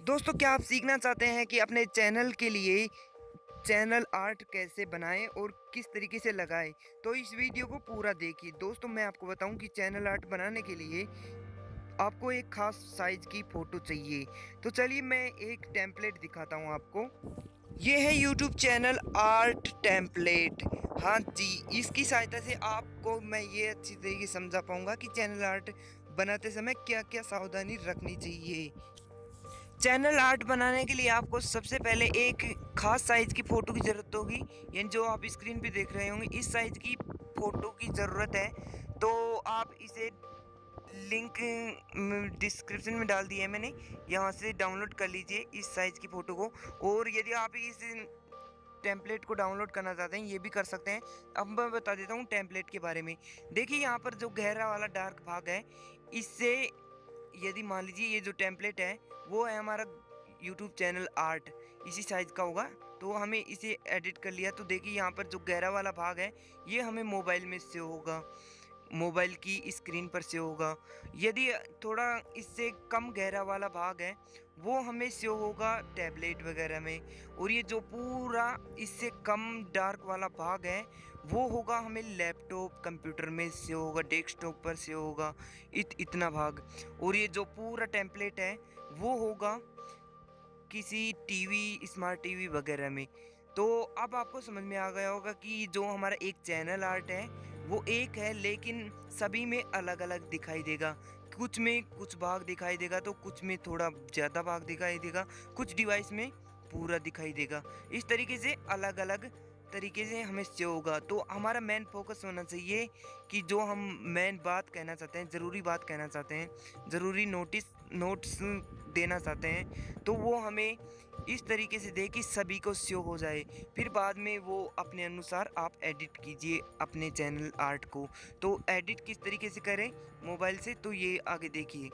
दोस्तों, क्या आप सीखना चाहते हैं कि अपने चैनल के लिए चैनल आर्ट कैसे बनाएं और किस तरीके से लगाएं? तो इस वीडियो को पूरा देखिए। दोस्तों, मैं आपको बताऊं कि चैनल आर्ट बनाने के लिए आपको एक खास साइज की फ़ोटो चाहिए। तो चलिए मैं एक टेम्पलेट दिखाता हूं आपको। ये है यूट्यूब चैनल आर्ट टेम्पलेट। हाँ जी, इसकी सहायता से आपको मैं ये अच्छी तरीके से समझा पाऊंगा कि चैनल आर्ट बनाते समय क्या-क्या सावधानी रखनी चाहिए। चैनल आर्ट बनाने के लिए आपको सबसे पहले एक खास साइज की फ़ोटो की ज़रूरत होगी, यानी जो आप स्क्रीन पे देख रहे होंगे इस साइज की फ़ोटो की ज़रूरत है। तो आप इसे लिंक डिस्क्रिप्शन में डाल दिया है मैंने, यहाँ से डाउनलोड कर लीजिए इस साइज की फ़ोटो को। और यदि आप इस टेम्पलेट को डाउनलोड करना चाहते हैं ये भी कर सकते हैं। अब मैं बता देता हूँ टेम्पलेट के बारे में। देखिए यहाँ पर जो गहरा वाला डार्क भाग है, इससे यदि मान लीजिए ये जो टेम्पलेट है वो है हमारा यूट्यूब चैनल आर्ट, इसी साइज का होगा। तो हमें इसे एडिट कर लिया, तो देखिए यहाँ पर जो गहरा वाला भाग है ये हमें मोबाइल में से होगा, मोबाइल की स्क्रीन पर से होगा। यदि थोड़ा इससे कम गहरा वाला भाग है वो हमें शो होगा टैबलेट वगैरह में। और ये जो पूरा इससे कम डार्क वाला भाग है वो होगा हमें लैपटॉप कंप्यूटर में से होगा, डेस्कटॉप पर से होगा इतना भाग। और ये जो पूरा टेम्पलेट है वो होगा किसी टीवी, स्मार्ट टीवी वगैरह में। तो अब आपको समझ में आ गया होगा कि जो हमारा एक चैनल आर्ट है वो एक है, लेकिन सभी में अलग-अलग दिखाई देगा। कुछ में कुछ भाग दिखाई देगा तो कुछ में थोड़ा ज़्यादा भाग दिखाई देगा, कुछ डिवाइस में पूरा दिखाई देगा। इस तरीके से अलग-अलग तरीके से हमें शो होगा। तो हमारा मेन फोकस होना चाहिए कि जो हम मेन बात कहना चाहते हैं, ज़रूरी बात कहना चाहते हैं, ज़रूरी नोट्स देना चाहते हैं, तो वो हमें इस तरीके से दे कि सभी को शो हो जाए। फिर बाद में वो अपने अनुसार आप एडिट कीजिए अपने चैनल आर्ट को। तो एडिट किस तरीके से करें मोबाइल से, तो ये आगे देखिए।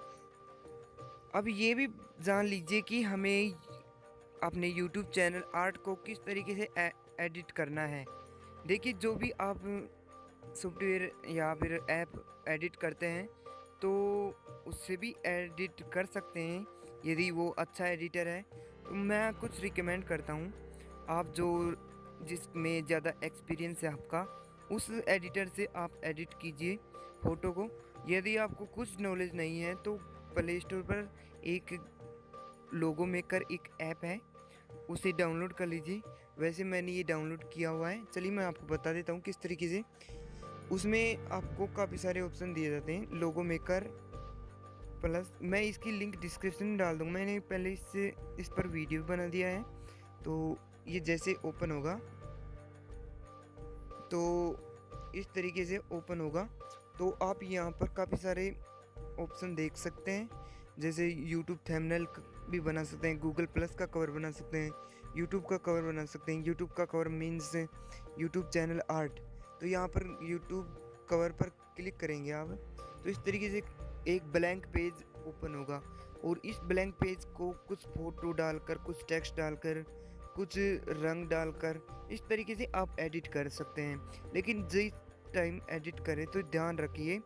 अब ये भी जान लीजिए कि हमें अपने यूट्यूब चैनल आर्ट को किस तरीके से एडिट करना है। देखिए, जो भी आप सॉफ्टवेयर या फिर ऐप एडिट करते हैं तो उससे भी एडिट कर सकते हैं यदि वो अच्छा एडिटर है। तो मैं कुछ रिकमेंड करता हूँ, आप जो जिसमें ज़्यादा एक्सपीरियंस है आपका, उस एडिटर से आप एडिट कीजिए फ़ोटो को। यदि आपको कुछ नॉलेज नहीं है तो प्ले स्टोर पर एक लोगो मेकर एक ऐप है, उसे डाउनलोड कर लीजिए। वैसे मैंने ये डाउनलोड किया हुआ है, चलिए मैं आपको बता देता हूँ किस तरीके से। उसमें आपको काफ़ी सारे ऑप्शन दिए जाते हैं, लोगो मेकर प्लस। मैं इसकी लिंक डिस्क्रिप्शन में डाल दूँगा, मैंने पहले इससे इस पर वीडियो बना दिया है। तो ये जैसे ओपन होगा तो इस तरीके से ओपन होगा, तो आप यहाँ पर काफ़ी सारे ऑप्शन देख सकते हैं। जैसे यूट्यूब थंबनेल भी बना सकते हैं, गूगल प्लस का कवर बना सकते हैं, यूट्यूब का कवर बना सकते हैं। यूट्यूब का cover means YouTube channel art. तो यहाँ पर यूट्यूब कवर पर क्लिक करेंगे आप, तो इस तरीके से एक ब्लैंक पेज ओपन होगा। और इस ब्लैंक पेज को कुछ फ़ोटो डालकर, कुछ टेक्स्ट डालकर, कुछ रंग डालकर इस तरीके से आप एडिट कर सकते हैं। लेकिन जिस टाइम एडिट करें तो ध्यान रखिए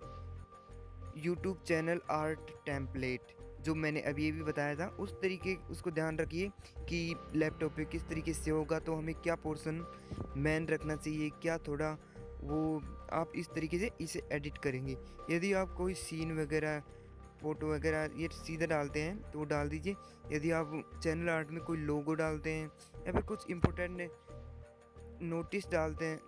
यूट्यूब चैनल आर्ट टेम्पलेट जो मैंने अभी ये भी बताया था उस तरीके, उसको ध्यान रखिए कि लैपटॉप पे किस तरीके से होगा, तो हमें क्या पोर्शन मैन रखना चाहिए, क्या थोड़ा वो, आप इस तरीके से इसे एडिट करेंगे। यदि आप कोई सीन वगैरह, फ़ोटो वगैरह ये सीधा डालते हैं तो वो डाल दीजिए। यदि आप चैनल आर्ट में कोई लोगो डालते हैं या फिर कुछ इम्पोर्टेंट नोटिस डालते हैं,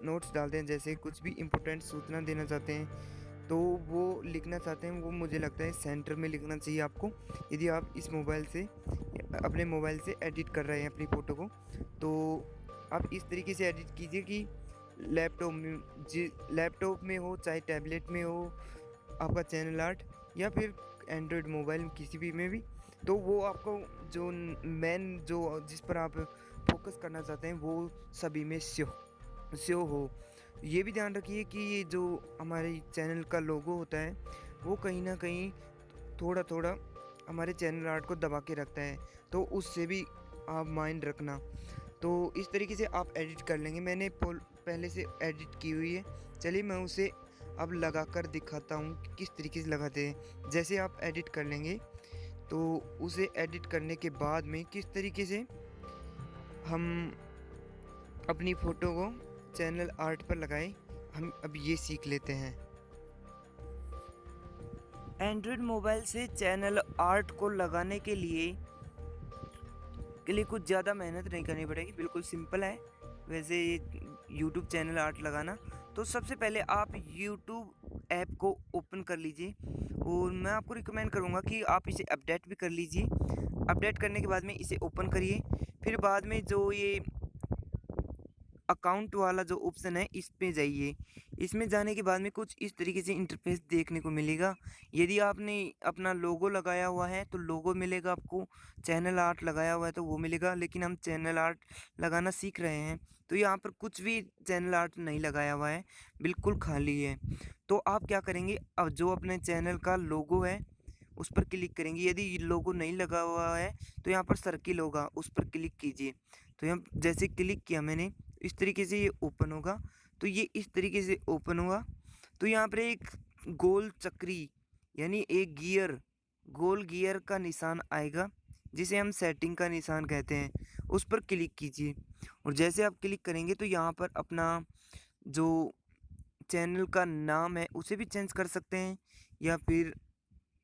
नोट्स डालते हैं, जैसे कुछ भी इम्पोर्टेंट सूचना देना चाहते हैं तो वो लिखना चाहते हैं, वो मुझे लगता है सेंटर में लिखना चाहिए आपको। यदि आप इस मोबाइल से, अपने मोबाइल से एडिट कर रहे हैं अपनी फ़ोटो को, तो आप इस तरीके से एडिट कीजिए कि लैपटॉप में हो चाहे टैबलेट में हो आपका चैनल आर्ट, या फिर एंड्रॉयड मोबाइल किसी भी में भी, तो वो आपको जो मेन जो जिस पर आप फोकस करना चाहते हैं वो सभी में शो हो। ये भी ध्यान रखिए कि ये जो हमारे चैनल का लोगो होता है वो कहीं ना कहीं थोड़ा थोड़ा हमारे चैनल आर्ट को दबा के रखता है, तो उससे भी आप माइंड रखना। तो इस तरीके से आप एडिट कर लेंगे। मैंने पहले से एडिट की हुई है, चलिए मैं उसे अब लगाकर दिखाता हूँ कि किस तरीके से लगाते हैं। जैसे आप एडिट कर लेंगे तो उसे एडिट करने के बाद में किस तरीके से हम अपनी फ़ोटो को चैनल आर्ट पर लगाएं, हम अब ये सीख लेते हैं। एंड्रॉयड मोबाइल से चैनल आर्ट को लगाने के लिए कुछ ज़्यादा मेहनत नहीं करनी पड़ेगी, बिल्कुल सिंपल है वैसे ये यूट्यूब चैनल आर्ट लगाना। तो सबसे पहले आप यूट्यूब ऐप को ओपन कर लीजिए और मैं आपको रिकमेंड करूँगा कि आप इसे अपडेट भी कर लीजिए। अपडेट करने के बाद में इसे ओपन करिए, फिर बाद में जो ये अकाउंट वाला जो ऑप्शन है इस पे जाइए। इसमें जाने के बाद में कुछ इस तरीके से इंटरफेस देखने को मिलेगा। यदि आपने अपना लोगो लगाया हुआ है तो लोगो मिलेगा आपको, चैनल आर्ट लगाया हुआ है तो वो मिलेगा, लेकिन हम चैनल आर्ट लगाना सीख रहे हैं तो यहाँ पर कुछ भी चैनल आर्ट नहीं लगाया हुआ है, बिल्कुल खाली है। तो आप क्या करेंगे, अब जो अपने चैनल का लोगो है उस पर क्लिक करेंगे। यदि लोगो नहीं लगा हुआ है तो यहाँ पर सर्किल होगा, उस पर क्लिक कीजिए। तो यहाँ जैसे क्लिक किया मैंने, इस तरीके से ये ओपन होगा। तो ये इस तरीके से ओपन हुआ तो यहाँ पर एक गोल चक्री यानी एक गियर, गोल गियर का निशान आएगा जिसे हम सेटिंग का निशान कहते हैं, उस पर क्लिक कीजिए। और जैसे आप क्लिक करेंगे तो यहाँ पर अपना जो चैनल का नाम है उसे भी चेंज कर सकते हैं, या फिर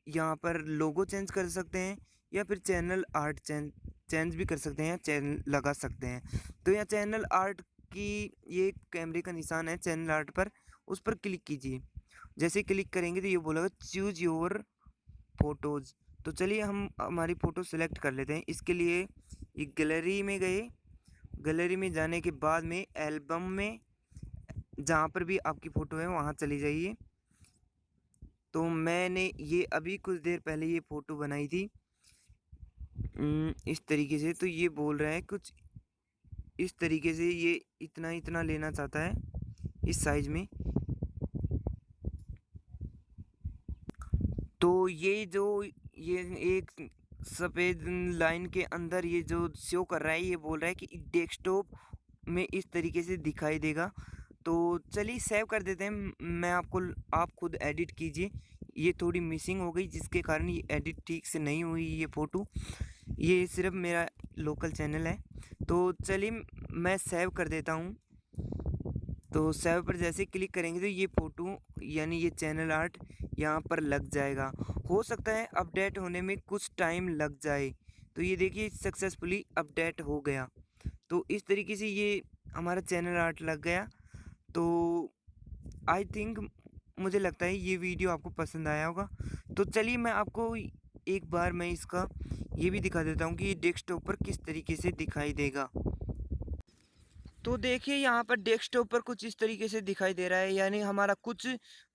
यहाँ पर लोगो चेंज कर सकते हैं, या फिर चैनल आर्ट चेंज भी कर सकते हैं, या चैनल लगा सकते हैं। तो यहाँ चैनल आर्ट की ये कैमरे का निशान है चैनल आर्ट पर, उस पर क्लिक कीजिए। जैसे क्लिक करेंगे तो ये बोलेगा चूज योर फोटोज़। तो चलिए हम हमारी फ़ोटो सेलेक्ट कर लेते हैं। इसके लिए ये गैलरी में गए, गैलरी में जाने के बाद में एल्बम में जहाँ पर भी आपकी फ़ोटो है वहाँ चली जाइए। तो मैंने ये अभी कुछ देर पहले ये फ़ोटो बनाई थी इस तरीके से। तो ये बोल रहा है कुछ इस तरीके से, ये इतना इतना लेना चाहता है इस साइज़ में। तो ये जो ये एक सफ़ेद लाइन के अंदर ये जो शो कर रहा है, ये बोल रहा है कि डेस्कटॉप में इस तरीके से दिखाई देगा। तो चलिए सेव कर देते हैं। मैं आपको, आप खुद एडिट कीजिए। ये थोड़ी मिसिंग हो गई जिसके कारण ये एडिट ठीक से नहीं हुई ये फ़ोटो। ये सिर्फ मेरा लोकल चैनल है। तो चलिए मैं सेव कर देता हूँ। तो सेव पर जैसे क्लिक करेंगे तो ये फ़ोटो यानी ये चैनल आर्ट यहाँ पर लग जाएगा। हो सकता है अपडेट होने में कुछ टाइम लग जाए। तो ये देखिए सक्सेसफुली अपडेट हो गया। तो इस तरीके से ये हमारा चैनल आर्ट लग गया। तो आई थिंक, मुझे लगता है ये वीडियो आपको पसंद आया होगा। तो चलिए मैं आपको एक बार मैं इसका ये भी दिखा देता हूँ कि ये डेस्कटॉप पर किस तरीके से दिखाई देगा। तो देखिए यहाँ पर डेस्कटॉप पर कुछ इस तरीके से दिखाई दे रहा है, यानी हमारा कुछ,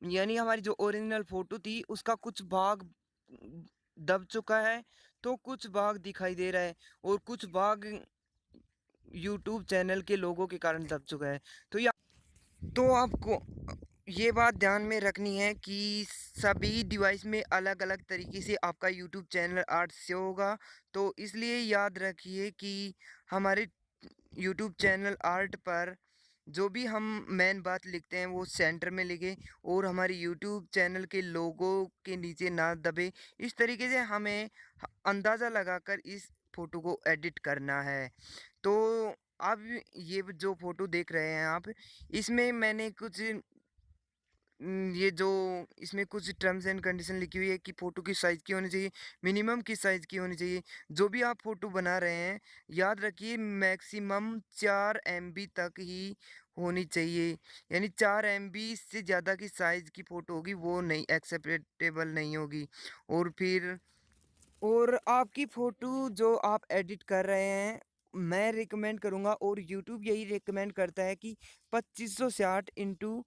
यानी हमारी जो ओरिजिनल फ़ोटो थी उसका कुछ भाग दब चुका है, तो कुछ भाग दिखाई दे रहा है, और कुछ भाग यूट्यूब चैनल के लोगों के कारण दब चुका है। तो आपको ये बात ध्यान में रखनी है कि सभी डिवाइस में अलग-अलग तरीके से आपका यूट्यूब चैनल आर्ट शो होगा। तो इसलिए याद रखिए कि हमारे यूट्यूब चैनल आर्ट पर जो भी हम मेन बात लिखते हैं वो सेंटर में लिखें, और हमारे यूट्यूब चैनल के लोगो के नीचे ना दबे। इस तरीके से हमें अंदाज़ा लगाकर इस फ़ोटो को एडिट करना है। तो अब ये जो फ़ोटो देख रहे हैं आप, इसमें मैंने कुछ ये जो इसमें कुछ टर्म्स एंड कंडीशन लिखी हुई है कि फ़ोटो किस साइज़ की होनी चाहिए, मिनिमम किस साइज़ की होनी चाहिए। जो भी आप फ़ोटो बना रहे हैं, याद रखिए मैक्सिमम 4 एमबी तक ही होनी चाहिए। यानी 4 एमबी से ज़्यादा की साइज़ की फ़ोटो होगी वो नहीं एक्सेप्टेबल नहीं होगी। और फिर और आपकी फ़ोटो जो आप एडिट कर रहे हैं, मैं रिकमेंड करूँगा, और यूट्यूब यही रिकमेंड करता है कि 2560 इंटू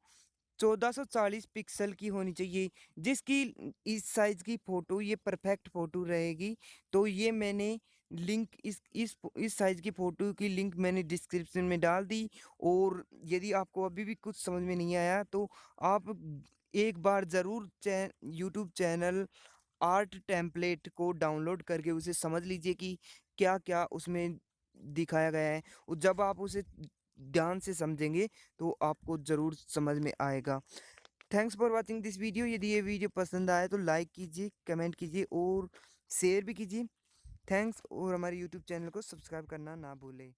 1440 पिक्सल की होनी चाहिए, जिसकी इस साइज़ की फ़ोटो ये परफेक्ट फ़ोटो रहेगी। तो ये मैंने लिंक इस साइज़ की फ़ोटो की लिंक मैंने डिस्क्रिप्शन में डाल दी। और यदि आपको अभी भी कुछ समझ में नहीं आया तो आप एक बार ज़रूर यूट्यूब चैनल आर्ट टेम्पलेट को डाउनलोड करके उसे समझ लीजिए कि क्या-क्या उसमें दिखाया गया है, और जब आप उसे ध्यान से समझेंगे तो आपको ज़रूर समझ में आएगा। Thanks for watching this video. यदि ये वीडियो पसंद आए तो लाइक कीजिए, कमेंट कीजिए और शेयर भी कीजिए। थैंक्स, और हमारे यूट्यूब चैनल को सब्सक्राइब करना ना भूलें।